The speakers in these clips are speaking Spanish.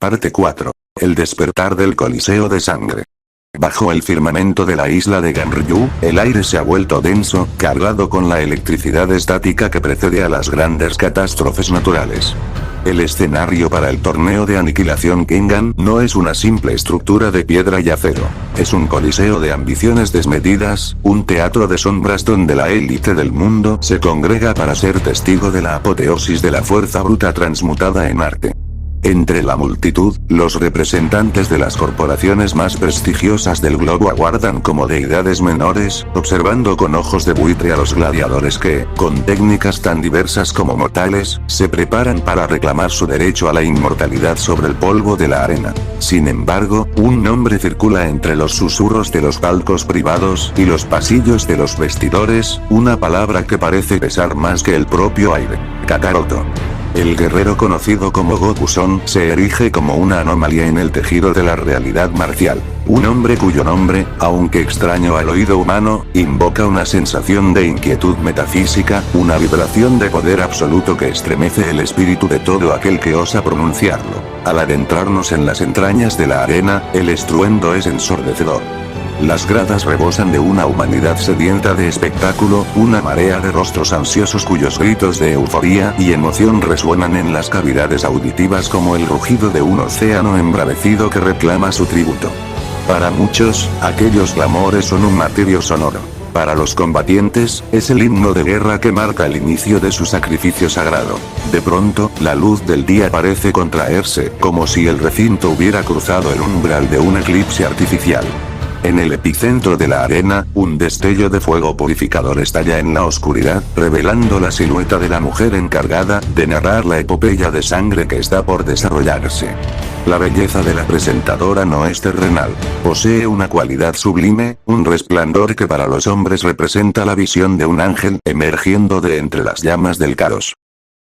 Parte 4. El despertar del Coliseo de Sangre. Bajo el firmamento de la isla de Ganryu, el aire se ha vuelto denso, cargado con la electricidad estática que precede a las grandes catástrofes naturales. El escenario para el torneo de aniquilación Kengan no es una simple estructura de piedra y acero. Es un coliseo de ambiciones desmedidas, un teatro de sombras donde la élite del mundo se congrega para ser testigo de la apoteosis de la fuerza bruta transmutada en arte. Entre la multitud, los representantes de las corporaciones más prestigiosas del globo aguardan como deidades menores, observando con ojos de buitre a los gladiadores que, con técnicas tan diversas como mortales, se preparan para reclamar su derecho a la inmortalidad sobre el polvo de la arena. Sin embargo, un nombre circula entre los susurros de los palcos privados y los pasillos de los vestidores, una palabra que parece pesar más que el propio aire: Kakaroto. El guerrero conocido como Goku-son se erige como una anomalía en el tejido de la realidad marcial. Un hombre cuyo nombre, aunque extraño al oído humano, invoca una sensación de inquietud metafísica, una vibración de poder absoluto que estremece el espíritu de todo aquel que osa pronunciarlo. Al adentrarnos en las entrañas de la arena, el estruendo es ensordecedor. Las gradas rebosan de una humanidad sedienta de espectáculo, una marea de rostros ansiosos cuyos gritos de euforía y emoción resuenan en las cavidades auditivas como el rugido de un océano embravecido que reclama su tributo. Para muchos, aquellos clamores son un martirio sonoro. Para los combatientes, es el himno de guerra que marca el inicio de su sacrificio sagrado. De pronto, la luz del día parece contraerse, como si el recinto hubiera cruzado el umbral de un eclipse artificial. En el epicentro de la arena, un destello de fuego purificador estalla en la oscuridad, revelando la silueta de la mujer encargada de narrar la epopeya de sangre que está por desarrollarse. La belleza de la presentadora no es terrenal. Posee una cualidad sublime, un resplandor que para los hombres representa la visión de un ángel emergiendo de entre las llamas del caos.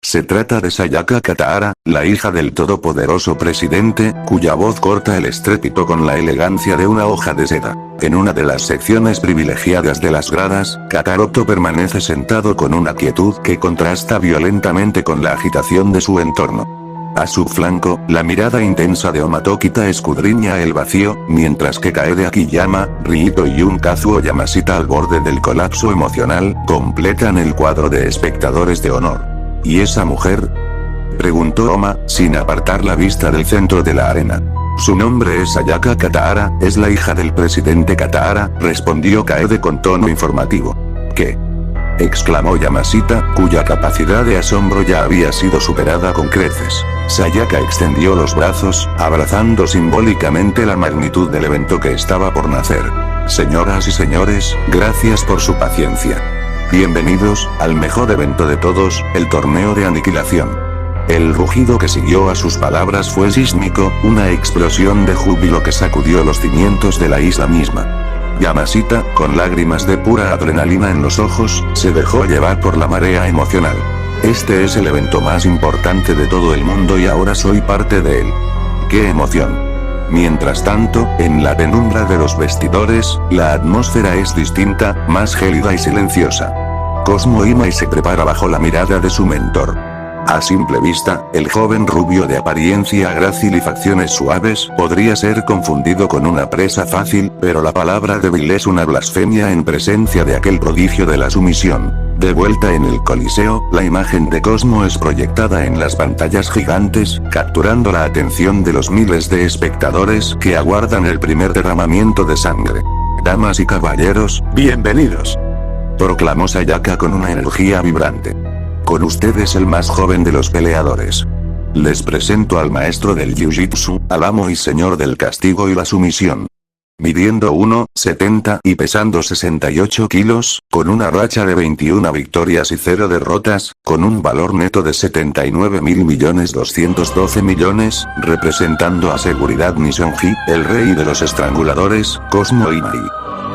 Se trata de Sayaka Katahara, la hija del todopoderoso presidente, cuya voz corta el estrépito con la elegancia de una hoja de seda. En una de las secciones privilegiadas de las gradas, Kakaroto permanece sentado con una quietud que contrasta violentamente con la agitación de su entorno. A su flanco, la mirada intensa de Omatokita escudriña el vacío, mientras que Kaede Akiyama, Ryito y un Kazuo Yamashita al borde del colapso emocional, completan el cuadro de espectadores de honor. ¿Y esa mujer?, preguntó Oma, sin apartar la vista del centro de la arena. Su nombre es Sayaka Katahara, es la hija del presidente Katahara, respondió Kaede con tono informativo. ¿Qué?, exclamó Yamashita, cuya capacidad de asombro ya había sido superada con creces. Sayaka extendió los brazos, abrazando simbólicamente la magnitud del evento que estaba por nacer. Señoras y señores, gracias por su paciencia. Bienvenidos, al mejor evento de todos, el torneo de aniquilación. El rugido que siguió a sus palabras fue sísmico, una explosión de júbilo que sacudió los cimientos de la isla misma. Yamashita, con lágrimas de pura adrenalina en los ojos, se dejó llevar por la marea emocional. Este es el evento más importante de todo el mundo y ahora soy parte de él. ¡Qué emoción! Mientras tanto, en la penumbra de los vestidores, la atmósfera es distinta, más gélida y silenciosa. Cosmo Imai se prepara bajo la mirada de su mentor. A simple vista, el joven rubio de apariencia grácil y facciones suaves podría ser confundido con una presa fácil, pero la palabra débil es una blasfemia en presencia de aquel prodigio de la sumisión. De vuelta en el Coliseo, la imagen de Cosmo es proyectada en las pantallas gigantes, capturando la atención de los miles de espectadores que aguardan el primer derramamiento de sangre. Damas y caballeros, bienvenidos, proclamó Sayaka con una energía vibrante. Con ustedes el más joven de los peleadores. Les presento al maestro del Jiu-Jitsu, al amo y señor del castigo y la sumisión. Midiendo 1,70 y pesando 68 kilos, con una racha de 21 victorias y 0 derrotas, con un valor neto de 79.212 millones, representando a Seguridad Nissonji, el rey de los estranguladores, Cosmo Imai.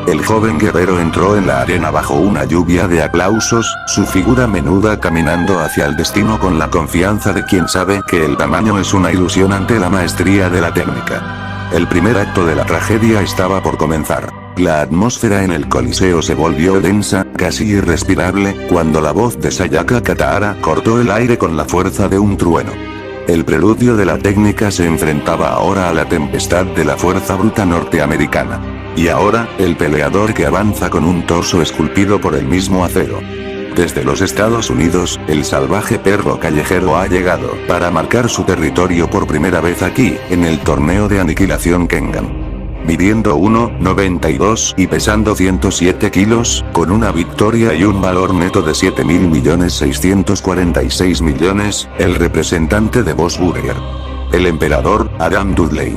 El joven guerrero entró en la arena bajo una lluvia de aplausos, su figura menuda caminando hacia el destino con la confianza de quien sabe que el tamaño es una ilusión ante la maestría de la técnica. El primer acto de la tragedia estaba por comenzar. La atmósfera en el Coliseo se volvió densa, casi irrespirable, cuando la voz de Sayaka Katahara cortó el aire con la fuerza de un trueno. El preludio de la técnica se enfrentaba ahora a la tempestad de la fuerza bruta norteamericana. Y ahora, el peleador que avanza con un torso esculpido por el mismo acero. Desde los Estados Unidos, el salvaje perro callejero ha llegado para marcar su territorio por primera vez aquí, en el torneo de aniquilación Kengan. Midiendo 1,92 y pesando 107 kilos, con una victoria y un valor neto de 7.646 millones, el representante de Boss Burger. El emperador, Adam Dudley.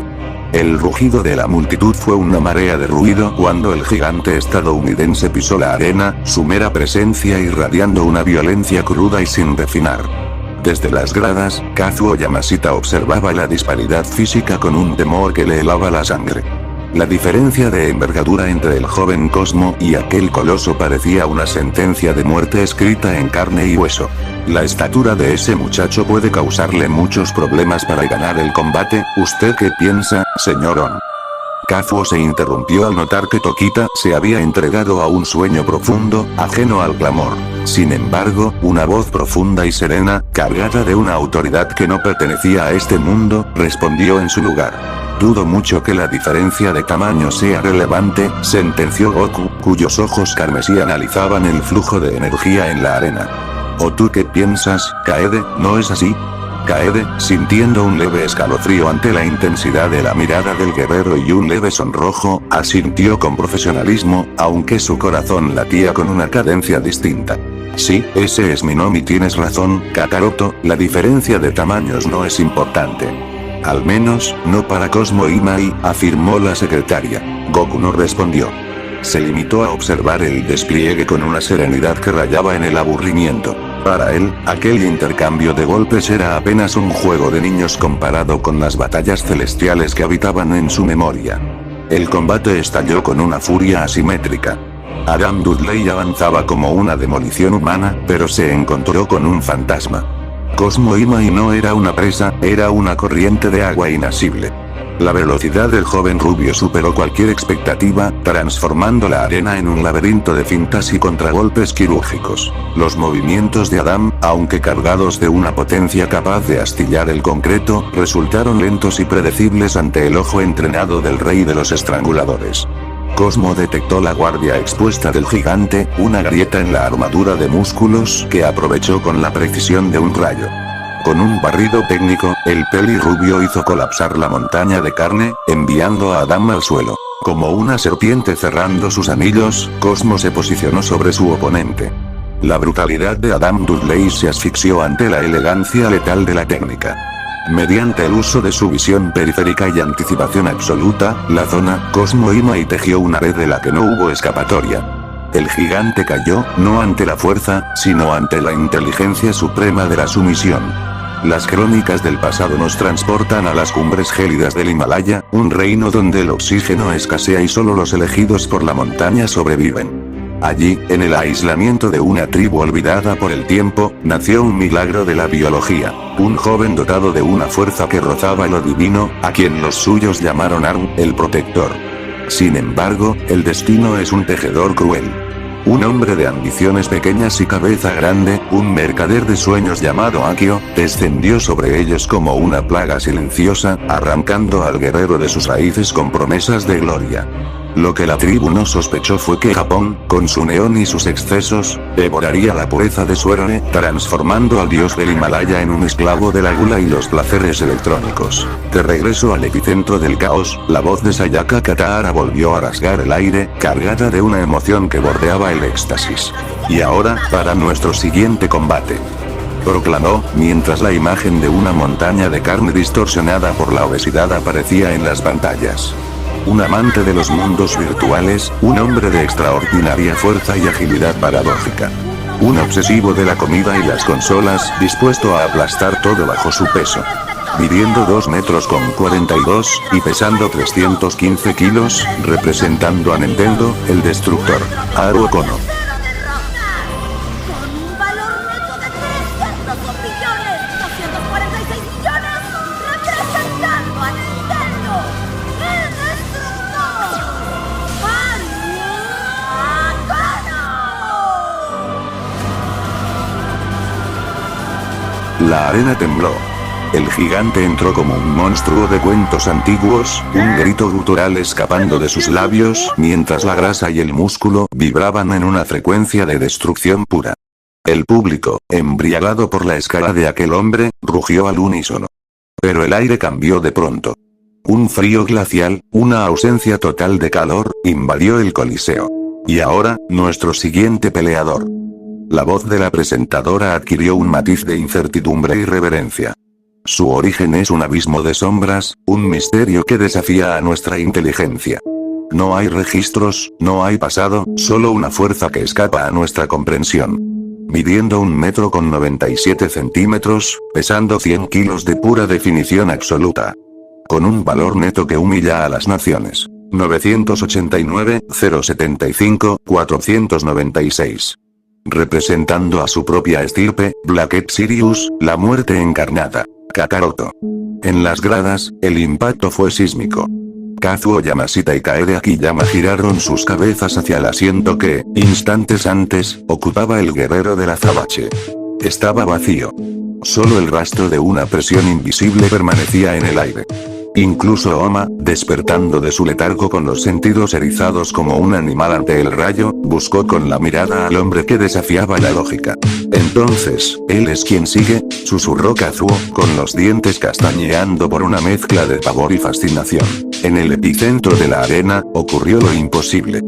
El rugido de la multitud fue una marea de ruido cuando el gigante estadounidense pisó la arena, su mera presencia irradiando una violencia cruda y sin refinar. Desde las gradas, Kazuo Yamashita observaba la disparidad física con un temor que le helaba la sangre. La diferencia de envergadura entre el joven Cosmo y aquel coloso parecía una sentencia de muerte escrita en carne y hueso. La estatura de ese muchacho puede causarle muchos problemas para ganar el combate. ¿Usted qué piensa, señor On? Kazuo se interrumpió al notar que Tokita se había entregado a un sueño profundo, ajeno al clamor. Sin embargo, una voz profunda y serena, cargada de una autoridad que no pertenecía a este mundo, respondió en su lugar. Dudo mucho que la diferencia de tamaño sea relevante, sentenció Goku, cuyos ojos carmesí analizaban el flujo de energía en la arena. ¿O tú qué piensas, Kaede, no es así? Kaede, sintiendo un leve escalofrío ante la intensidad de la mirada del guerrero y un leve sonrojo, asintió con profesionalismo, aunque su corazón latía con una cadencia distinta. Sí, ese es mi Nomi, tienes razón, Kakaroto, la diferencia de tamaños no es importante. Al menos, no para Cosmo y Mai, afirmó la secretaria. Goku no respondió. Se limitó a observar el despliegue con una serenidad que rayaba en el aburrimiento. Para él, aquel intercambio de golpes era apenas un juego de niños comparado con las batallas celestiales que habitaban en su memoria. El combate estalló con una furia asimétrica. Adam Dudley avanzaba como una demolición humana, pero se encontró con un fantasma. Cosmo Imai no era una presa, era una corriente de agua inasible. La velocidad del joven rubio superó cualquier expectativa, transformando la arena en un laberinto de fintas y contragolpes quirúrgicos. Los movimientos de Adam, aunque cargados de una potencia capaz de astillar el concreto, resultaron lentos y predecibles ante el ojo entrenado del rey de los estranguladores. Cosmo detectó la guardia expuesta del gigante, una grieta en la armadura de músculos que aprovechó con la precisión de un rayo. Con un barrido técnico, el pelirrubio hizo colapsar la montaña de carne, enviando a Adam al suelo. Como una serpiente cerrando sus anillos, Cosmo se posicionó sobre su oponente. La brutalidad de Adam Dudley se asfixió ante la elegancia letal de la técnica. Mediante el uso de su visión periférica y anticipación absoluta, la zona, Cosmo Imai tejió una red de la que no hubo escapatoria. El gigante cayó, no ante la fuerza, sino ante la inteligencia suprema de la sumisión. Las crónicas del pasado nos transportan a las cumbres gélidas del Himalaya, un reino donde el oxígeno escasea y solo los elegidos por la montaña sobreviven. Allí, en el aislamiento de una tribu olvidada por el tiempo, nació un milagro de la biología. Un joven dotado de una fuerza que rozaba lo divino, a quien los suyos llamaron Arm, el protector. Sin embargo, el destino es un tejedor cruel. Un hombre de ambiciones pequeñas y cabeza grande, un mercader de sueños llamado Akio, descendió sobre ellos como una plaga silenciosa, arrancando al guerrero de sus raíces con promesas de gloria. Lo que la tribu no sospechó fue que Japón, con su neón y sus excesos, devoraría la pureza de su héroe, transformando al dios del Himalaya en un esclavo de la gula y los placeres electrónicos. De regreso al epicentro del caos, la voz de Sayaka Katahara volvió a rasgar el aire, cargada de una emoción que bordeaba el éxtasis. Y ahora, para nuestro siguiente combate, proclamó, mientras la imagen de una montaña de carne distorsionada por la obesidad aparecía en las pantallas. Un amante de los mundos virtuales, un hombre de extraordinaria fuerza y agilidad paradójica. Un obsesivo de la comida y las consolas, dispuesto a aplastar todo bajo su peso. Midiendo 2 metros con 42, y pesando 315 kilos, representando a Nintendo, el destructor, Haru Kono. La arena tembló. El gigante entró como un monstruo de cuentos antiguos, un grito gutural escapando de sus labios, mientras la grasa y el músculo vibraban en una frecuencia de destrucción pura. El público, embriagado por la escala de aquel hombre, rugió al unísono. Pero el aire cambió de pronto. Un frío glacial, una ausencia total de calor, invadió el coliseo. Y ahora, nuestro siguiente peleador. La voz de la presentadora adquirió un matiz de incertidumbre y reverencia. Su origen es un abismo de sombras, un misterio que desafía a nuestra inteligencia. No hay registros, no hay pasado, solo una fuerza que escapa a nuestra comprensión. Midiendo 1,97 m, pesando 100 kilos de pura definición absoluta. Con un valor neto que humilla a las naciones. 989, 075, 496. Representando a su propia estirpe, Blackhead Sirius, la muerte encarnada. Kakaroto. En las gradas, el impacto fue sísmico. Kazuo Yamashita y Kaede Akiyama giraron sus cabezas hacia el asiento que, instantes antes, ocupaba el guerrero del azabache. Estaba vacío. Solo el rastro de una presión invisible permanecía en el aire. Incluso Oma, despertando de su letargo con los sentidos erizados como un animal ante el rayo, buscó con la mirada al hombre que desafiaba la lógica. Entonces, ¿él es quien sigue?, susurró Kazuo, con los dientes castañeando por una mezcla de pavor y fascinación. En el epicentro de la arena, ocurrió lo imposible.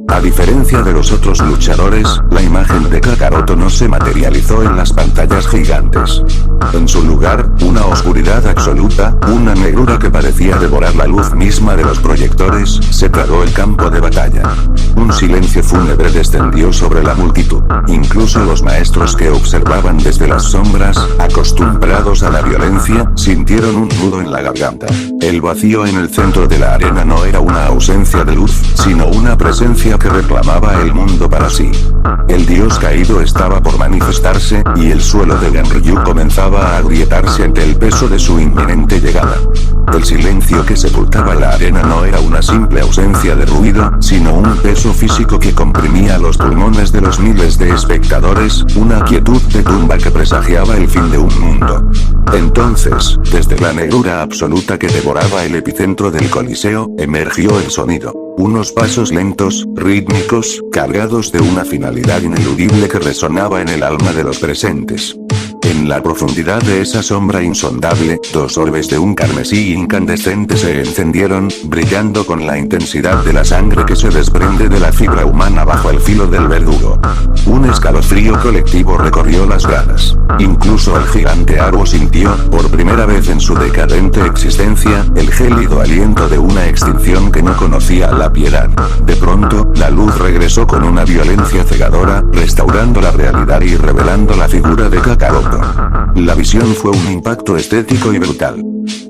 A diferencia de los otros luchadores, la imagen de Kakaroto no se materializó en las pantallas gigantes. En su lugar, una oscuridad absoluta, una negrura que parecía devorar la luz misma de los proyectores, se tragó el campo de batalla. Un silencio fúnebre descendió sobre la multitud. Incluso los maestros que observaban desde las sombras, acostumbrados a la violencia, sintieron un nudo en la garganta. El vacío en el centro de la arena no era una ausencia de luz, sino una presencia que reclamaba el mundo para sí. El dios caído estaba por manifestarse, y el suelo de Ganryu comenzaba a agrietarse ante el peso de su inminente llegada. El silencio que sepultaba la arena no era una simple ausencia de ruido, sino un peso físico que comprimía los pulmones de los miles de espectadores, una quietud de tumba que presagiaba el fin de un mundo. Entonces, desde la negrura absoluta que devoraba el epicentro del coliseo, emergió el sonido. Unos pasos lentos, rítmicos, cargados de una finalidad ineludible que resonaba en el alma de los presentes. En la profundidad de esa sombra insondable, dos orbes de un carmesí incandescente se encendieron, brillando con la intensidad de la sangre que se desprende de la fibra humana bajo el filo del verdugo. Un escalofrío colectivo recorrió las gradas. Incluso el gigante Aro sintió, por primera vez en su decadente existencia, el gélido aliento de una extinción que no conocía la piedad. De pronto, la luz regresó con una violencia cegadora, restaurando la realidad y revelando la figura de Kakaroto. La visión fue un impacto estético y brutal.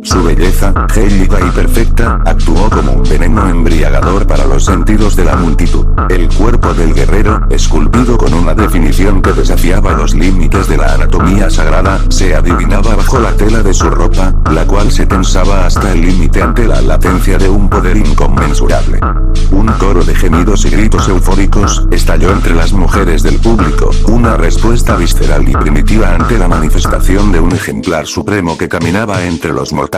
Su belleza, gélida y perfecta, actuó como un veneno embriagador para los sentidos de la multitud. El cuerpo del guerrero, esculpido con una definición que desafiaba los límites de la anatomía sagrada, se adivinaba bajo la tela de su ropa, la cual se tensaba hasta el límite ante la latencia de un poder inconmensurable. Un coro de gemidos y gritos eufóricos estalló entre las mujeres del público, una respuesta visceral y primitiva ante la manifestación de un ejemplar supremo que caminaba entre los mortales.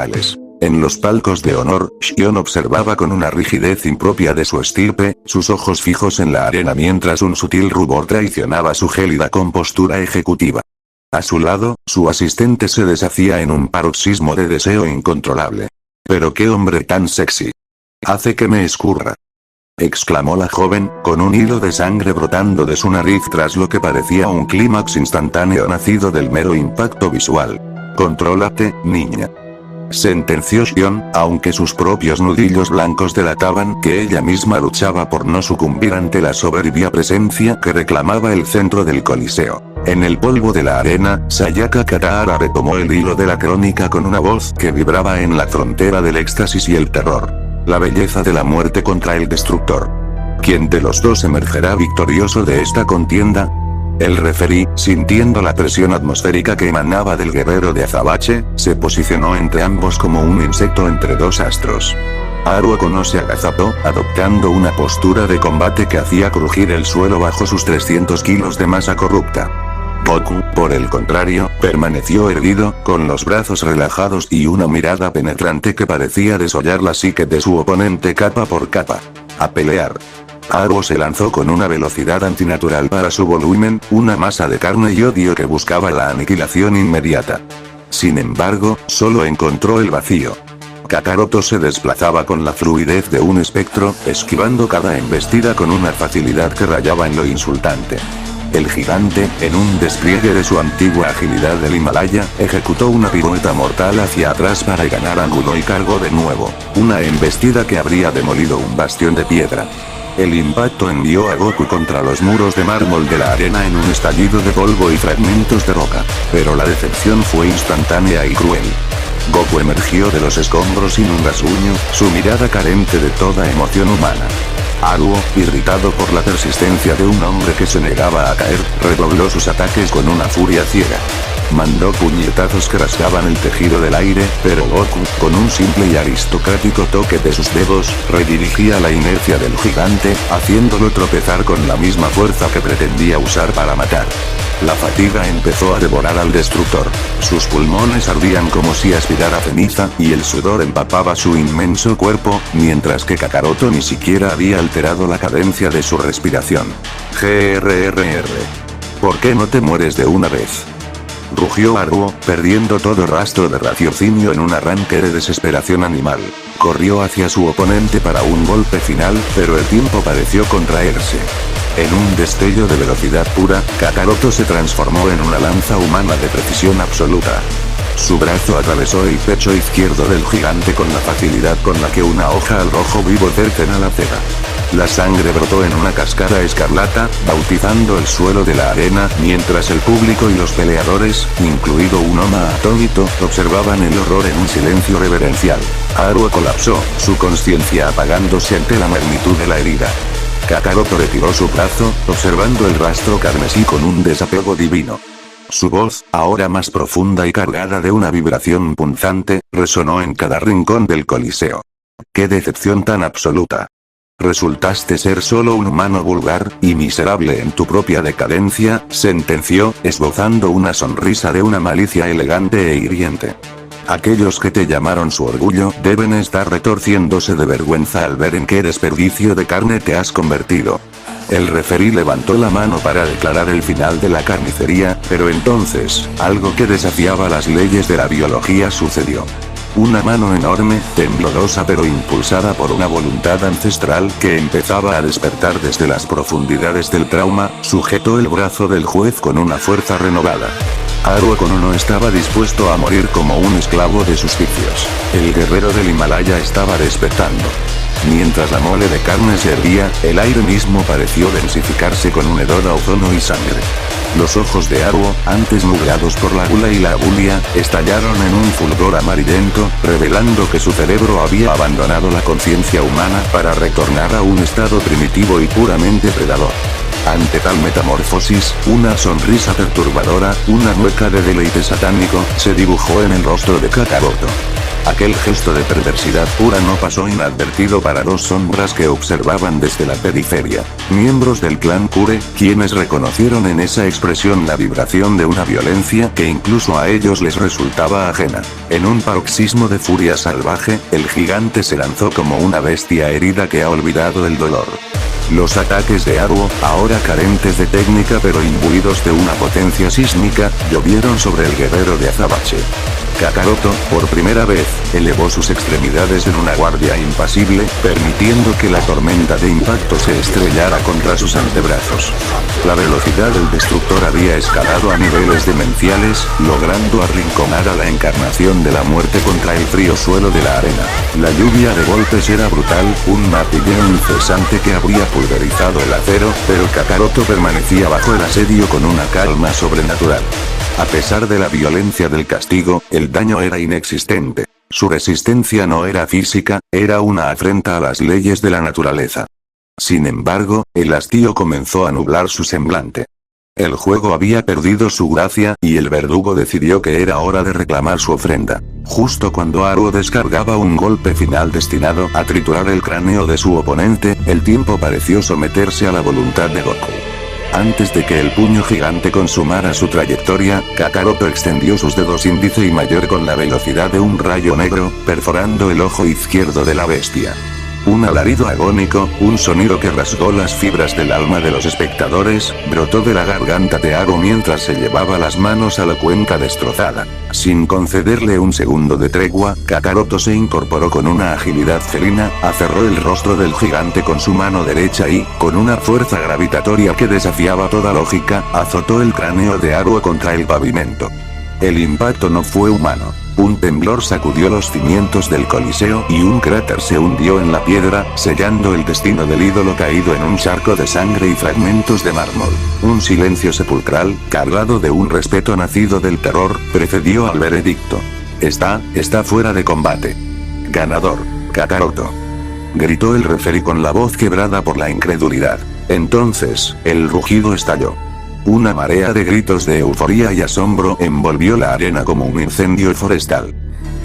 En los palcos de honor, Shion observaba con una rigidez impropia de su estirpe, sus ojos fijos en la arena mientras un sutil rubor traicionaba su gélida compostura ejecutiva. A su lado, su asistente se deshacía en un paroxismo de deseo incontrolable. «¡Pero qué hombre tan sexy! Hace que me escurra», exclamó la joven, con un hilo de sangre brotando de su nariz tras lo que parecía un clímax instantáneo nacido del mero impacto visual. «Contrólate, niña», sentenció Shion, aunque sus propios nudillos blancos delataban que ella misma luchaba por no sucumbir ante la soberbia presencia que reclamaba el centro del coliseo. En el polvo de la arena, Sayaka Katahara retomó el hilo de la crónica con una voz que vibraba en la frontera del éxtasis y el terror. La belleza de la muerte contra el destructor. ¿Quién de los dos emergerá victorioso de esta contienda? El referí, sintiendo la presión atmosférica que emanaba del guerrero de azabache, se posicionó entre ambos como un insecto entre dos astros. Haruo Kono se agazapó, adoptando una postura de combate que hacía crujir el suelo bajo sus 300 kilos de masa corrupta. Goku, por el contrario, permaneció erguido, con los brazos relajados y una mirada penetrante que parecía desollar la psique de su oponente capa por capa. A pelear. Haruo se lanzó con una velocidad antinatural para su volumen, una masa de carne y odio que buscaba la aniquilación inmediata. Sin embargo, solo encontró el vacío. Kakaroto se desplazaba con la fluidez de un espectro, esquivando cada embestida con una facilidad que rayaba en lo insultante. El gigante, en un despliegue de su antigua agilidad del Himalaya, ejecutó una pirueta mortal hacia atrás para ganar ángulo y cargó de nuevo, una embestida que habría demolido un bastión de piedra. El impacto envió a Goku contra los muros de mármol de la arena en un estallido de polvo y fragmentos de roca, pero la decepción fue instantánea y cruel. Goku emergió de los escombros sin un rasguño, su mirada carente de toda emoción humana. Haruo, irritado por la persistencia de un hombre que se negaba a caer, redobló sus ataques con una furia ciega. Mandó puñetazos que rasgaban el tejido del aire, pero Goku, con un simple y aristocrático toque de sus dedos, redirigía la inercia del gigante, haciéndolo tropezar con la misma fuerza que pretendía usar para matar. La fatiga empezó a devorar al destructor. Sus pulmones ardían como si aspirara ceniza, y el sudor empapaba su inmenso cuerpo, mientras que Kakaroto ni siquiera había alterado la cadencia de su respiración. GRRR. ¿Por qué no te mueres de una vez? Rugió Haruo, perdiendo todo rastro de raciocinio en un arranque de desesperación animal. Corrió hacia su oponente para un golpe final, pero el tiempo pareció contraerse. En un destello de velocidad pura, Kakaroto se transformó en una lanza humana de precisión absoluta. Su brazo atravesó el pecho izquierdo del gigante con la facilidad con la que una hoja al rojo vivo cercena la cera. La sangre brotó en una cascada escarlata, bautizando el suelo de la arena, mientras el público y los peleadores, incluido un Oma atónito, observaban el horror en un silencio reverencial. Haruo colapsó, su conciencia apagándose ante la magnitud de la herida. Kakaroto retiró su brazo, observando el rastro carmesí con un desapego divino. Su voz, ahora más profunda y cargada de una vibración punzante, resonó en cada rincón del Coliseo. ¡Qué decepción tan absoluta! Resultaste ser solo un humano vulgar, y miserable en tu propia decadencia, sentenció, esbozando una sonrisa de una malicia elegante e hiriente. Aquellos que te llamaron su orgullo deben estar retorciéndose de vergüenza al ver en qué desperdicio de carne te has convertido. El referí levantó la mano para declarar el final de la carnicería, pero entonces, algo que desafiaba las leyes de la biología sucedió. Una mano enorme, temblorosa pero impulsada por una voluntad ancestral que empezaba a despertar desde las profundidades del trauma, sujetó el brazo del juez con una fuerza renovada. Haruo Kono no estaba dispuesto a morir como un esclavo de sus vicios. El guerrero del Himalaya estaba despertando. Mientras la mole de carne se erguía, el aire mismo pareció densificarse con un hedor a ozono y sangre. Los ojos de Haruo, antes nublados por la gula y la abulia, estallaron en un fulgor amarillento, revelando que su cerebro había abandonado la conciencia humana para retornar a un estado primitivo y puramente predador. Ante tal metamorfosis, una sonrisa perturbadora, una mueca de deleite satánico, se dibujó en el rostro de Kakaroto. Aquel gesto de perversidad pura no pasó inadvertido para dos sombras que observaban desde la periferia, miembros del clan Kure, quienes reconocieron en esa expresión la vibración de una violencia que incluso a ellos les resultaba ajena. En un paroxismo de furia salvaje, el gigante se lanzó como una bestia herida que ha olvidado el dolor. Los ataques de Haruo, ahora carentes de técnica pero imbuidos de una potencia sísmica, llovieron sobre el guerrero de Azabache. Kakaroto, por primera vez, elevó sus extremidades en una guardia impasible, permitiendo que la tormenta de impacto se estrellara contra sus antebrazos. La velocidad del destructor había escalado a niveles demenciales, logrando arrinconar a la encarnación de la muerte contra el frío suelo de la arena. La lluvia de golpes era brutal, un martilleo incesante que habría pulverizado el acero, pero Kakaroto permanecía bajo el asedio con una calma sobrenatural. A pesar de la violencia del castigo, el daño era inexistente. Su resistencia no era física, era una afrenta a las leyes de la naturaleza. Sin embargo, el hastío comenzó a nublar su semblante. El juego había perdido su gracia, y el verdugo decidió que era hora de reclamar su ofrenda. Justo cuando Haruo descargaba un golpe final destinado a triturar el cráneo de su oponente, el tiempo pareció someterse a la voluntad de Goku. Antes de que el puño gigante consumara su trayectoria, Kakaroto extendió sus dedos índice y mayor con la velocidad de un rayo negro, perforando el ojo izquierdo de la bestia. Un alarido agónico, un sonido que rasgó las fibras del alma de los espectadores, brotó de la garganta de Aro mientras se llevaba las manos a la cuenca destrozada. Sin concederle un segundo de tregua, Kakaroto se incorporó con una agilidad felina, aferró el rostro del gigante con su mano derecha y, con una fuerza gravitatoria que desafiaba toda lógica, azotó el cráneo de Aro contra el pavimento. El impacto no fue humano. Un temblor sacudió los cimientos del Coliseo y un cráter se hundió en la piedra, sellando el destino del ídolo caído en un charco de sangre y fragmentos de mármol. Un silencio sepulcral, cargado de un respeto nacido del terror, precedió al veredicto. Está fuera de combate. Ganador, Kakaroto. Gritó el referí con la voz quebrada por la incredulidad. Entonces, el rugido estalló. Una marea de gritos de euforía y asombro envolvió la arena como un incendio forestal.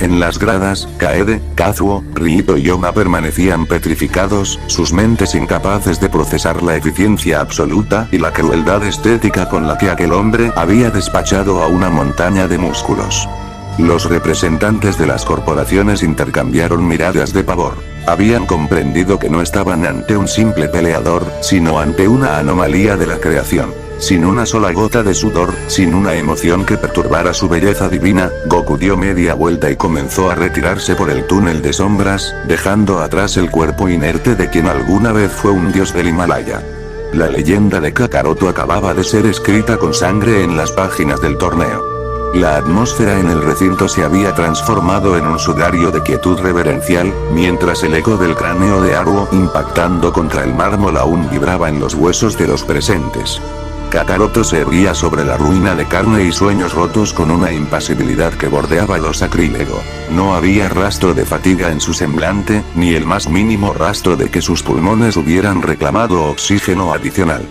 En las gradas, Kaede, Kazuo, Ryito y Yoma permanecían petrificados, sus mentes incapaces de procesar la eficiencia absoluta y la crueldad estética con la que aquel hombre había despachado a una montaña de músculos. Los representantes de las corporaciones intercambiaron miradas de pavor. Habían comprendido que no estaban ante un simple peleador, sino ante una anomalía de la creación. Sin una sola gota de sudor, sin una emoción que perturbara su belleza divina, Goku dio media vuelta y comenzó a retirarse por el túnel de sombras, dejando atrás el cuerpo inerte de quien alguna vez fue un dios del Himalaya. La leyenda de Kakaroto acababa de ser escrita con sangre en las páginas del torneo. La atmósfera en el recinto se había transformado en un sudario de quietud reverencial, mientras el eco del cráneo de Haruo impactando contra el mármol aún vibraba en los huesos de los presentes. Kakaroto se erguía sobre la ruina de carne y sueños rotos con una impasibilidad que bordeaba lo sacrílego. No había rastro de fatiga en su semblante, ni el más mínimo rastro de que sus pulmones hubieran reclamado oxígeno adicional.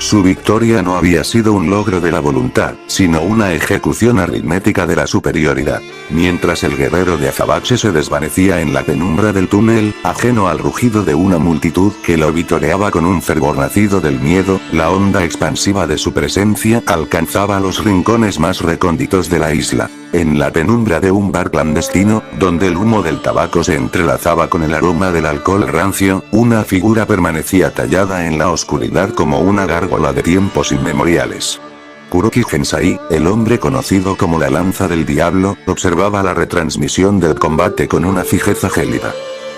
Su victoria no había sido un logro de la voluntad, sino una ejecución aritmética de la superioridad. Mientras el guerrero de Azabache se desvanecía en la penumbra del túnel, ajeno al rugido de una multitud que lo vitoreaba con un fervor nacido del miedo, la onda expansiva de su presencia alcanzaba los rincones más recónditos de la isla. En la penumbra de un bar clandestino, donde el humo del tabaco se entrelazaba con el aroma del alcohol rancio, una figura permanecía tallada en la oscuridad como una gárgola de tiempos inmemoriales. Kuroki Gensai, el hombre conocido como la Lanza del Diablo, observaba la retransmisión del combate con una fijeza gélida.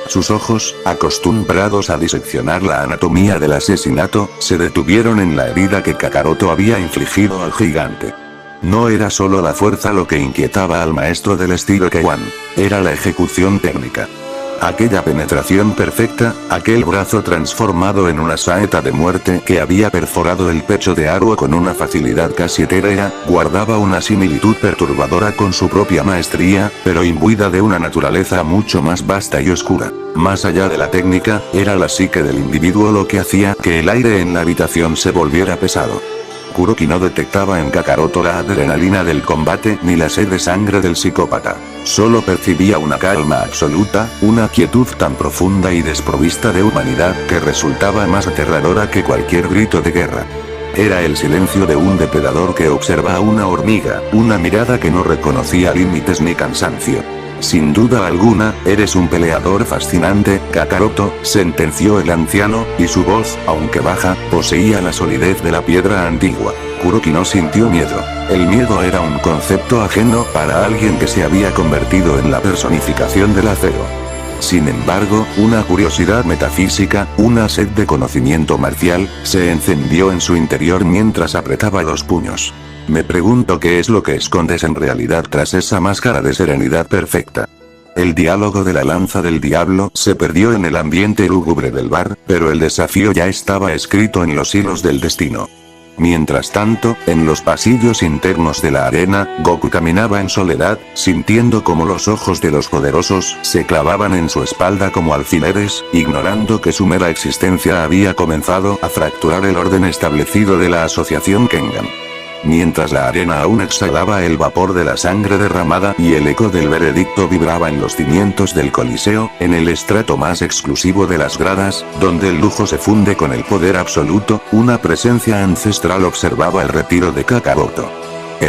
Sus ojos, acostumbrados a diseccionar la anatomía del asesinato, se detuvieron en la herida que Kakaroto había infligido al gigante. No era solo la fuerza lo que inquietaba al maestro del estilo K1, era la ejecución técnica. Aquella penetración perfecta, aquel brazo transformado en una saeta de muerte que había perforado el pecho de Haruo con una facilidad casi etérea, guardaba una similitud perturbadora con su propia maestría, pero imbuida de una naturaleza mucho más vasta y oscura. Más allá de la técnica, era la psique del individuo lo que hacía que el aire en la habitación se volviera pesado. Kuroki no detectaba en Kakaroto la adrenalina del combate ni la sed de sangre del psicópata. Solo percibía una calma absoluta, una quietud tan profunda y desprovista de humanidad que resultaba más aterradora que cualquier grito de guerra. Era el silencio de un depredador que observa a una hormiga, una mirada que no reconocía límites ni cansancio. Sin duda alguna, eres un peleador fascinante, Kakaroto, sentenció el anciano, y su voz, aunque baja, poseía la solidez de la piedra antigua. Kuroki no sintió miedo. El miedo era un concepto ajeno para alguien que se había convertido en la personificación del acero. Sin embargo, una curiosidad metafísica, una sed de conocimiento marcial, se encendió en su interior mientras apretaba los puños. Me pregunto qué es lo que escondes en realidad tras esa máscara de serenidad perfecta. El diálogo de la Lanza del Diablo se perdió en el ambiente lúgubre del bar, pero el desafío ya estaba escrito en los hilos del destino. Mientras tanto, en los pasillos internos de la arena, Goku caminaba en soledad, sintiendo como los ojos de los poderosos se clavaban en su espalda como alfileres, ignorando que su mera existencia había comenzado a fracturar el orden establecido de la asociación Kengan. mientras la arena aún exhalaba el vapor de la sangre derramada y el eco del veredicto vibraba en los cimientos del Coliseo, en el estrato más exclusivo de las gradas, donde el lujo se funde con el poder absoluto, una presencia ancestral observaba el retiro de Kakaroto.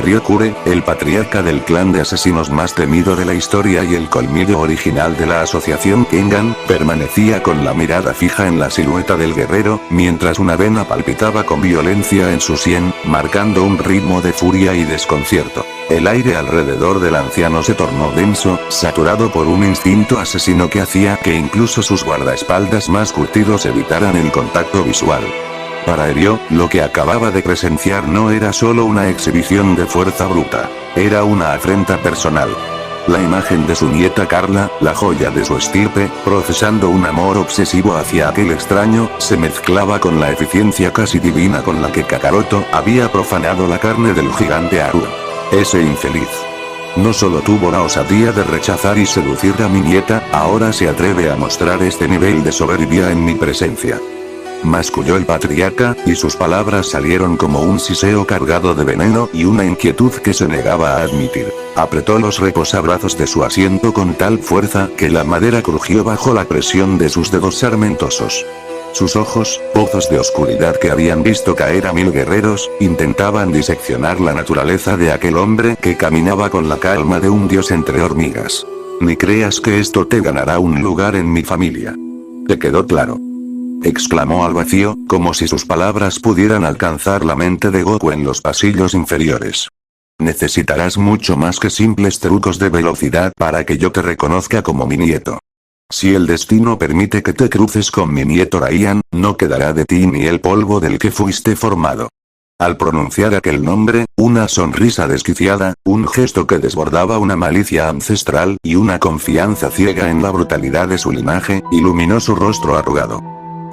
Ryokure, el patriarca del clan de asesinos más temido de la historia y el colmillo original de la asociación Kengan, permanecía con la mirada fija en la silueta del guerrero, mientras una vena palpitaba con violencia en su sien, marcando un ritmo de furia y desconcierto. El aire alrededor del anciano se tornó denso, saturado por un instinto asesino que hacía que incluso sus guardaespaldas más curtidos evitaran el contacto visual. Para Ryo, lo que acababa de presenciar no era solo una exhibición de fuerza bruta. Era una afrenta personal. La imagen de su nieta Carla, la joya de su estirpe, procesando un amor obsesivo hacia aquel extraño, se mezclaba con la eficiencia casi divina con la que Kakaroto había profanado la carne del gigante Aru. Ese infeliz. No solo tuvo la osadía de rechazar y seducir a mi nieta, ahora se atreve a mostrar este nivel de soberbia en mi presencia. Masculló el patriarca, y sus palabras salieron como un siseo cargado de veneno y una inquietud que se negaba a admitir. Apretó los reposabrazos de su asiento con tal fuerza que la madera crujió bajo la presión de sus dedos sarmentosos. Sus ojos, pozos de oscuridad que habían visto caer a 1000 guerreros, intentaban diseccionar la naturaleza de aquel hombre que caminaba con la calma de un dios entre hormigas. Ni creas que esto te ganará un lugar en mi familia. ¿Te quedó claro?, exclamó al vacío, como si sus palabras pudieran alcanzar la mente de Goku en los pasillos inferiores. Necesitarás mucho más que simples trucos de velocidad para que yo te reconozca como mi nieto. Si el destino permite que te cruces con mi nieto Ryan, no quedará de ti ni el polvo del que fuiste formado. Al pronunciar aquel nombre, una sonrisa desquiciada, un gesto que desbordaba una malicia ancestral y una confianza ciega en la brutalidad de su linaje, iluminó su rostro arrugado.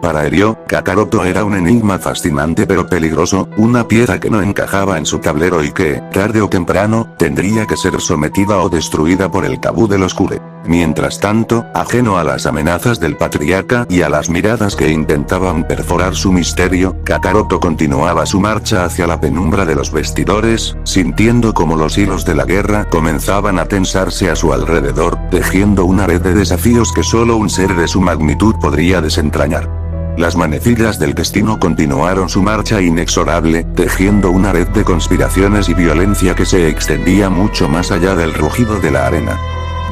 Para Ryo, Kakaroto era un enigma fascinante pero peligroso, una pieza que no encajaba en su tablero y que, tarde o temprano, tendría que ser sometida o destruida por el tabú de los Kure. Mientras tanto, ajeno a las amenazas del patriarca y a las miradas que intentaban perforar su misterio, Kakaroto continuaba su marcha hacia la penumbra de los vestidores, sintiendo como los hilos de la guerra comenzaban a tensarse a su alrededor, tejiendo una red de desafíos que solo un ser de su magnitud podría desentrañar. Las manecillas del destino continuaron su marcha inexorable, tejiendo una red de conspiraciones y violencia que se extendía mucho más allá del rugido de la arena.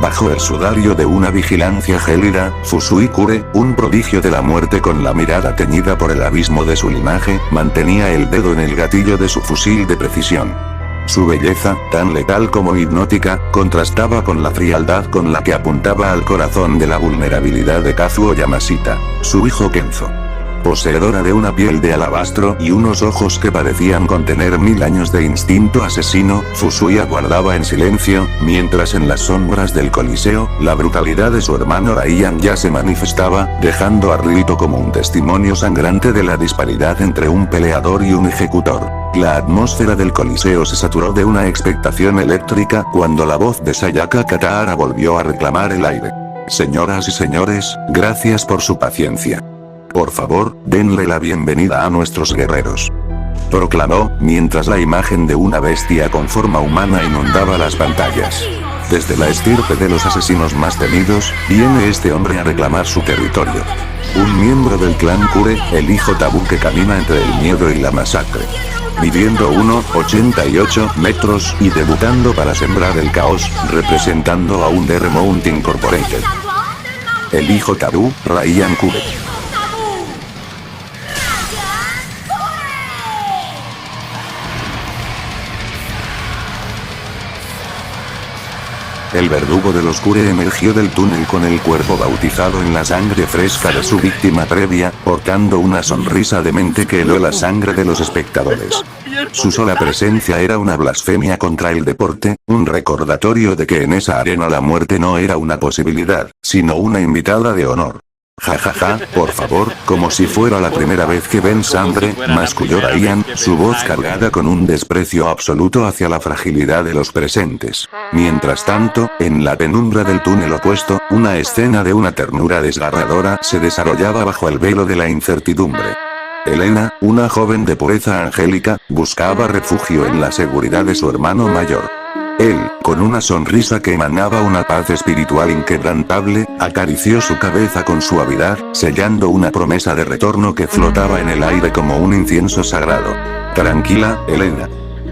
Bajo el sudario de una vigilancia gélida, Fusui Kure, un prodigio de la muerte con la mirada teñida por el abismo de su linaje, mantenía el dedo en el gatillo de su fusil de precisión. Su belleza, tan letal como hipnótica, contrastaba con la frialdad con la que apuntaba al corazón de la vulnerabilidad de Kazuo Yamashita, su hijo Kenzo. Poseedora de una piel de alabastro y unos ojos que parecían contener 1000 años de instinto asesino, Fusui aguardaba en silencio, mientras en las sombras del Coliseo, la brutalidad de su hermano Ryan ya se manifestaba, dejando a Ryuto como un testimonio sangrante de la disparidad entre un peleador y un ejecutor. La atmósfera del Coliseo se saturó de una expectación eléctrica cuando la voz de Sayaka Katahara volvió a reclamar el aire. Señoras y señores, gracias por su paciencia. Por favor, denle la bienvenida a nuestros guerreros. Proclamó, mientras la imagen de una bestia con forma humana inundaba las pantallas. Desde la estirpe de los asesinos más temidos, viene este hombre a reclamar su territorio. Un miembro del clan Kure, el hijo tabú que camina entre el miedo y la masacre. Midiendo 1,88 metros y debutando para sembrar el caos, representando a un DR Mount Incorporated. El hijo tabú, Ryan Kure. El verdugo de los Kure emergió del túnel con el cuerpo bautizado en la sangre fresca de su víctima previa, portando una sonrisa demente que heló la sangre de los espectadores. Su sola presencia era una blasfemia contra el deporte, un recordatorio de que en esa arena la muerte no era una posibilidad, sino una invitada de honor. Jajaja, por favor, como si fuera la primera vez que ven sangre, masculló Ryan, su voz cargada con un desprecio absoluto hacia la fragilidad de los presentes. Mientras tanto, en la penumbra del túnel opuesto, una escena de una ternura desgarradora se desarrollaba bajo el velo de la incertidumbre. Elena, una joven de pureza angélica, buscaba refugio en la seguridad de su hermano mayor. Él, con una sonrisa que emanaba una paz espiritual inquebrantable, acarició su cabeza con suavidad, sellando una promesa de retorno que flotaba en el aire como un incienso sagrado. Tranquila, Elena.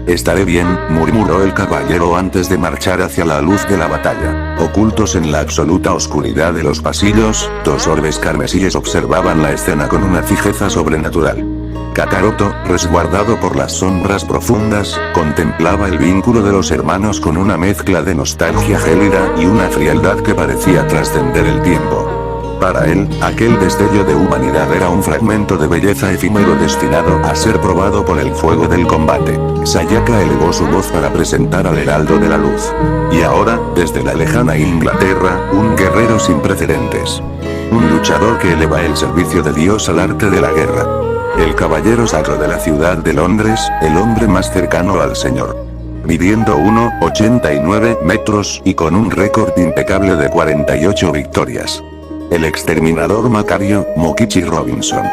Estaré bien, murmuró el caballero antes de marchar hacia la luz de la batalla. Ocultos en la absoluta oscuridad de los pasillos, dos orbes carmesíes observaban la escena con una fijeza sobrenatural. Kakaroto, resguardado por las sombras profundas, contemplaba el vínculo de los hermanos con una mezcla de nostalgia gélida y una frialdad que parecía trascender el tiempo. Para él, aquel destello de humanidad era un fragmento de belleza efímero destinado a ser probado por el fuego del combate. Sayaka elevó su voz para presentar al Heraldo de la Luz. Y ahora, desde la lejana Inglaterra, un guerrero sin precedentes. Un luchador que eleva el servicio de Dios al arte de la guerra. El caballero sacro de la ciudad de Londres, el hombre más cercano al Señor. Midiendo 1,89 metros y con un récord impecable de 48 victorias. El exterminador Macario, Mokichi Robinson.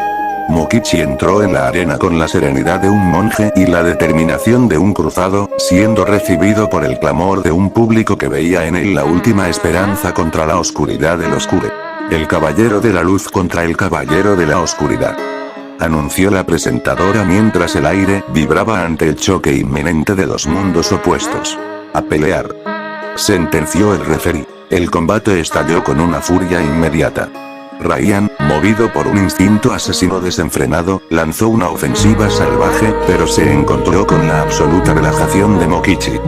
Mokichi entró en la arena con la serenidad de un monje y la determinación de un cruzado, siendo recibido por el clamor de un público que veía en él la última esperanza contra la oscuridad del oscure. El caballero de la luz contra el caballero de la oscuridad. Anunció la presentadora mientras el aire vibraba ante el choque inminente de dos mundos opuestos. A pelear. Sentenció el referí. El combate estalló con una furia inmediata. Ryan, movido por un instinto asesino desenfrenado, lanzó una ofensiva salvaje, pero se encontró con la absoluta relajación de Mokichi.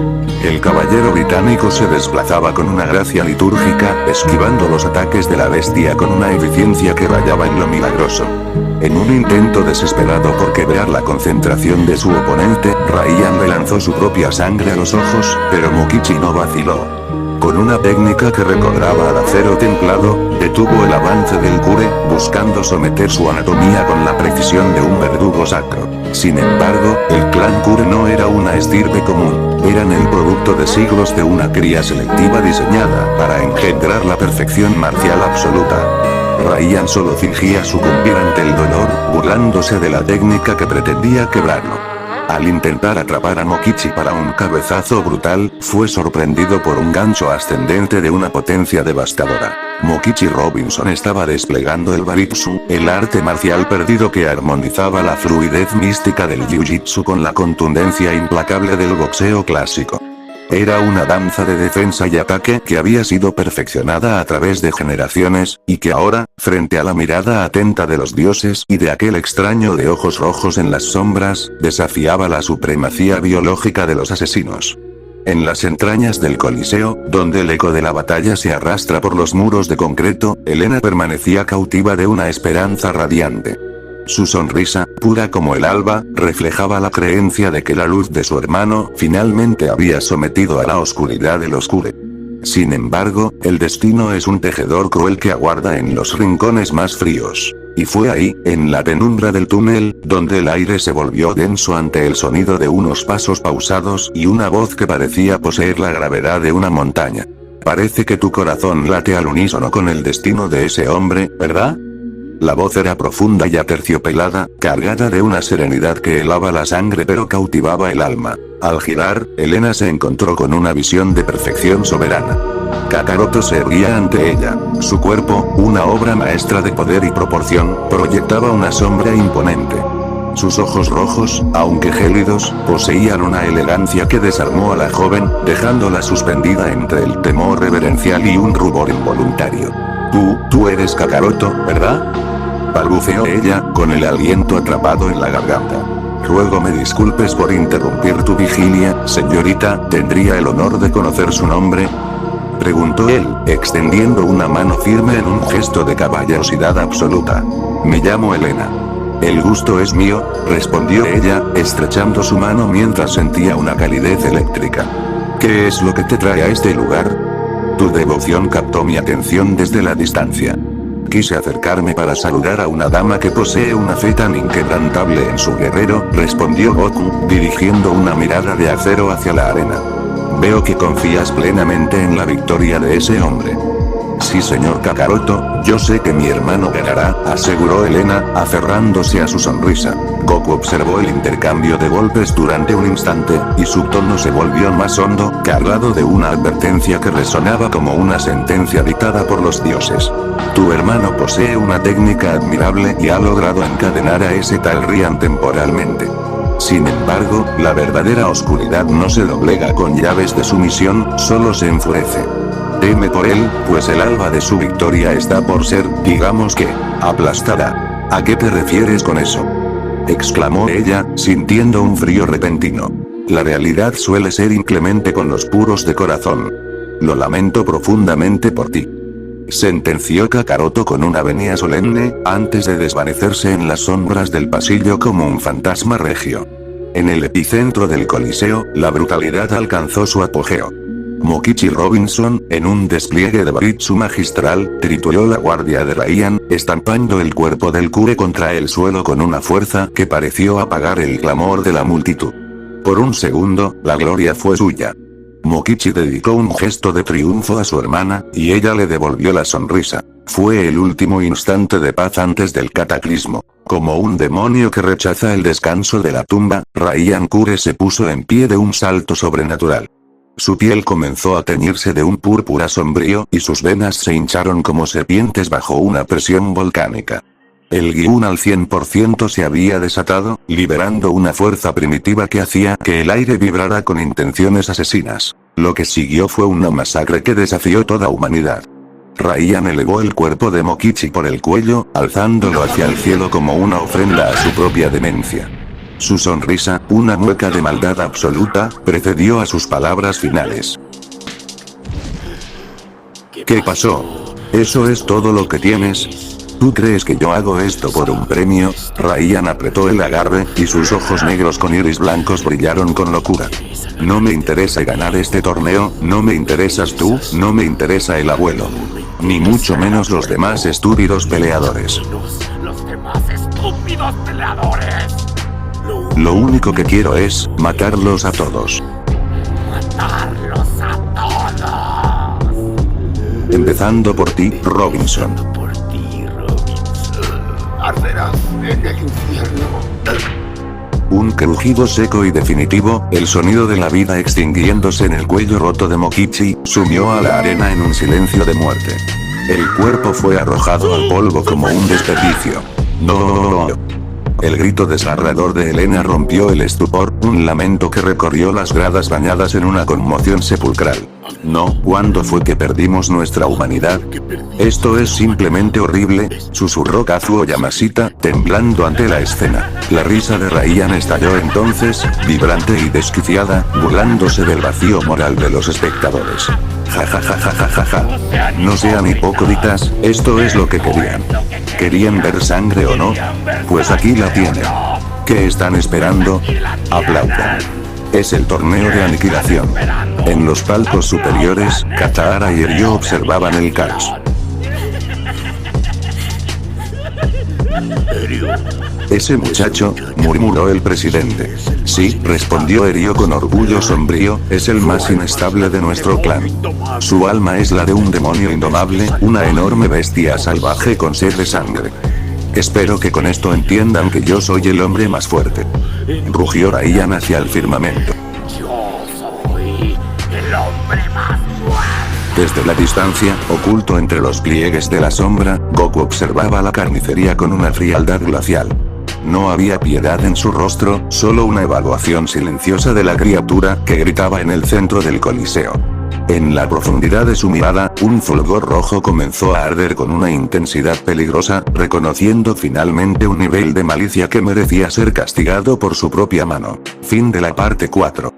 El caballero británico se desplazaba con una gracia litúrgica, esquivando los ataques de la bestia con una eficiencia que rayaba en lo milagroso. En un intento desesperado por quebrar la concentración de su oponente, Ryan le lanzó su propia sangre a los ojos, pero Mokichi no vaciló. Con una técnica que recordaba al acero templado, detuvo el avance del Kure, buscando someter su anatomía con la precisión de un verdugo sacro. Sin embargo, el clan Kure no era una estirpe común, eran el producto de siglos de una cría selectiva diseñada para engendrar la perfección marcial absoluta. Ryan solo fingía sucumbir ante el dolor, burlándose de la técnica que pretendía quebrarlo. Al intentar atrapar a Mokichi para un cabezazo brutal, fue sorprendido por un gancho ascendente de una potencia devastadora. Mokichi Robinson estaba desplegando el Baritsu, el arte marcial perdido que armonizaba la fluidez mística del Jiu-Jitsu con la contundencia implacable del boxeo clásico. Era una danza de defensa y ataque que había sido perfeccionada a través de generaciones, y que ahora, frente a la mirada atenta de los dioses y de aquel extraño de ojos rojos en las sombras, desafiaba la supremacía biológica de los asesinos. En las entrañas del Coliseo, donde el eco de la batalla se arrastra por los muros de concreto, Elena permanecía cautiva de una esperanza radiante. Su sonrisa, pura como el alba, reflejaba la creencia de que la luz de su hermano finalmente había sometido a la oscuridad del oscure. Sin embargo, el destino es un tejedor cruel que aguarda en los rincones más fríos. Y fue ahí, en la penumbra del túnel, donde el aire se volvió denso ante el sonido de unos pasos pausados y una voz que parecía poseer la gravedad de una montaña. Parece que tu corazón late al unísono con el destino de ese hombre, ¿verdad? La voz era profunda y aterciopelada, cargada de una serenidad que helaba la sangre pero cautivaba el alma. Al girar, Elena se encontró con una visión de perfección soberana. Kakaroto se erguía ante ella. Su cuerpo, una obra maestra de poder y proporción, proyectaba una sombra imponente. Sus ojos rojos, aunque gélidos, poseían una elegancia que desarmó a la joven, dejándola suspendida entre el temor reverencial y un rubor involuntario. Tú eres Kakaroto, ¿verdad? Balbuceó ella, con el aliento atrapado en la garganta. Ruego me disculpes por interrumpir tu vigilia, señorita, ¿tendría el honor de conocer su nombre? Preguntó él, extendiendo una mano firme en un gesto de caballerosidad absoluta. Me llamo Elena. El gusto es mío, respondió ella, estrechando su mano mientras sentía una calidez eléctrica. ¿Qué es lo que te trae a este lugar? Tu devoción captó mi atención desde la distancia. Quise acercarme para saludar a una dama que posee una fe tan inquebrantable en su guerrero, respondió Goku, dirigiendo una mirada de acero hacia la arena. Veo que confías plenamente en la victoria de ese hombre. Sí señor Kakaroto, yo sé que mi hermano ganará, aseguró Elena, aferrándose a su sonrisa. Goku observó el intercambio de golpes durante un instante, y su tono se volvió más hondo, cargado de una advertencia que resonaba como una sentencia dictada por los dioses. Tu hermano posee una técnica admirable y ha logrado encadenar a ese tal Ryan temporalmente. Sin embargo, la verdadera oscuridad no se doblega con llaves de sumisión, solo se enfurece. Teme por él, pues el alba de su victoria está por ser, digamos que, aplastada. ¿A qué te refieres con eso?, exclamó ella, sintiendo un frío repentino. La realidad suele ser inclemente con los puros de corazón. Lo lamento profundamente por ti, sentenció Kakaroto con una venia solemne, antes de desvanecerse en las sombras del pasillo como un fantasma regio. En el epicentro del coliseo, la brutalidad alcanzó su apogeo. Mokichi Robinson, en un despliegue de baritsu magistral, trituró la guardia de Ryan, estampando el cuerpo del Kure contra el suelo con una fuerza que pareció apagar el clamor de la multitud. Por un segundo, la gloria fue suya. Mokichi dedicó un gesto de triunfo a su hermana, y ella le devolvió la sonrisa. Fue el último instante de paz antes del cataclismo. Como un demonio que rechaza el descanso de la tumba, Ryan Kure se puso en pie de un salto sobrenatural. Su piel comenzó a teñirse de un púrpura sombrío, y sus venas se hincharon como serpientes bajo una presión volcánica. El Gi-un al 100% se había desatado, liberando una fuerza primitiva que hacía que el aire vibrara con intenciones asesinas. Lo que siguió fue una masacre que desafió toda humanidad. Ryan elevó el cuerpo de Mokichi por el cuello, alzándolo hacia el cielo como una ofrenda a su propia demencia. Su sonrisa, una mueca de maldad absoluta, precedió a sus palabras finales. ¿Qué pasó? ¿Eso es todo lo que tienes? ¿Tú crees que yo hago esto por un premio? Ryan apretó el agarre, y sus ojos negros con iris blancos brillaron con locura. No me interesa ganar este torneo, no me interesas tú, no me interesa el abuelo. Ni mucho menos los demás estúpidos peleadores. Los demás estúpidos peleadores. Lo único que quiero es matarlos a todos. Matarlos a todos. Empezando por ti, Robinson. Por ti, Robinson. Arderás en el infierno. Un crujido seco y definitivo, el sonido de la vida extinguiéndose en el cuello roto de Mokichi, sumió a la arena en un silencio de muerte. El cuerpo fue arrojado al polvo como un desperdicio. ¡No! El grito desgarrador de Elena rompió el estupor, un lamento que recorrió las gradas bañadas en una conmoción sepulcral. No, ¿cuándo fue que perdimos nuestra humanidad? Esto es simplemente horrible, susurró Kazuo Yamashita, temblando ante la escena. La risa de Ryan estalló entonces, vibrante y desquiciada, burlándose del vacío moral de los espectadores. Ja ja ja ja ja ja ja. No sean hipócritas, esto es lo que querían. ¿Querían ver sangre o no? Pues aquí la tienen. ¿Qué están esperando? Aplaudan. Es el torneo de aniquilación. En los palcos superiores, Katara y Ryo observaban el caos. Ese muchacho, murmuró el presidente. Sí, respondió Ryo con orgullo sombrío, es el más inestable de nuestro clan. Su alma es la de un demonio indomable, una enorme bestia salvaje con sed de sangre. Espero que con esto entiendan que yo soy el hombre más fuerte. Rugió Ryan hacia el firmamento. Yo soy el hombre más fuerte. Desde la distancia, oculto entre los pliegues de la sombra, Goku observaba la carnicería con una frialdad glacial. No había piedad en su rostro, solo una evaluación silenciosa de la criatura que gritaba en el centro del coliseo. En la profundidad de su mirada, un fulgor rojo comenzó a arder con una intensidad peligrosa, reconociendo finalmente un nivel de malicia que merecía ser castigado por su propia mano. Fin de la parte 4.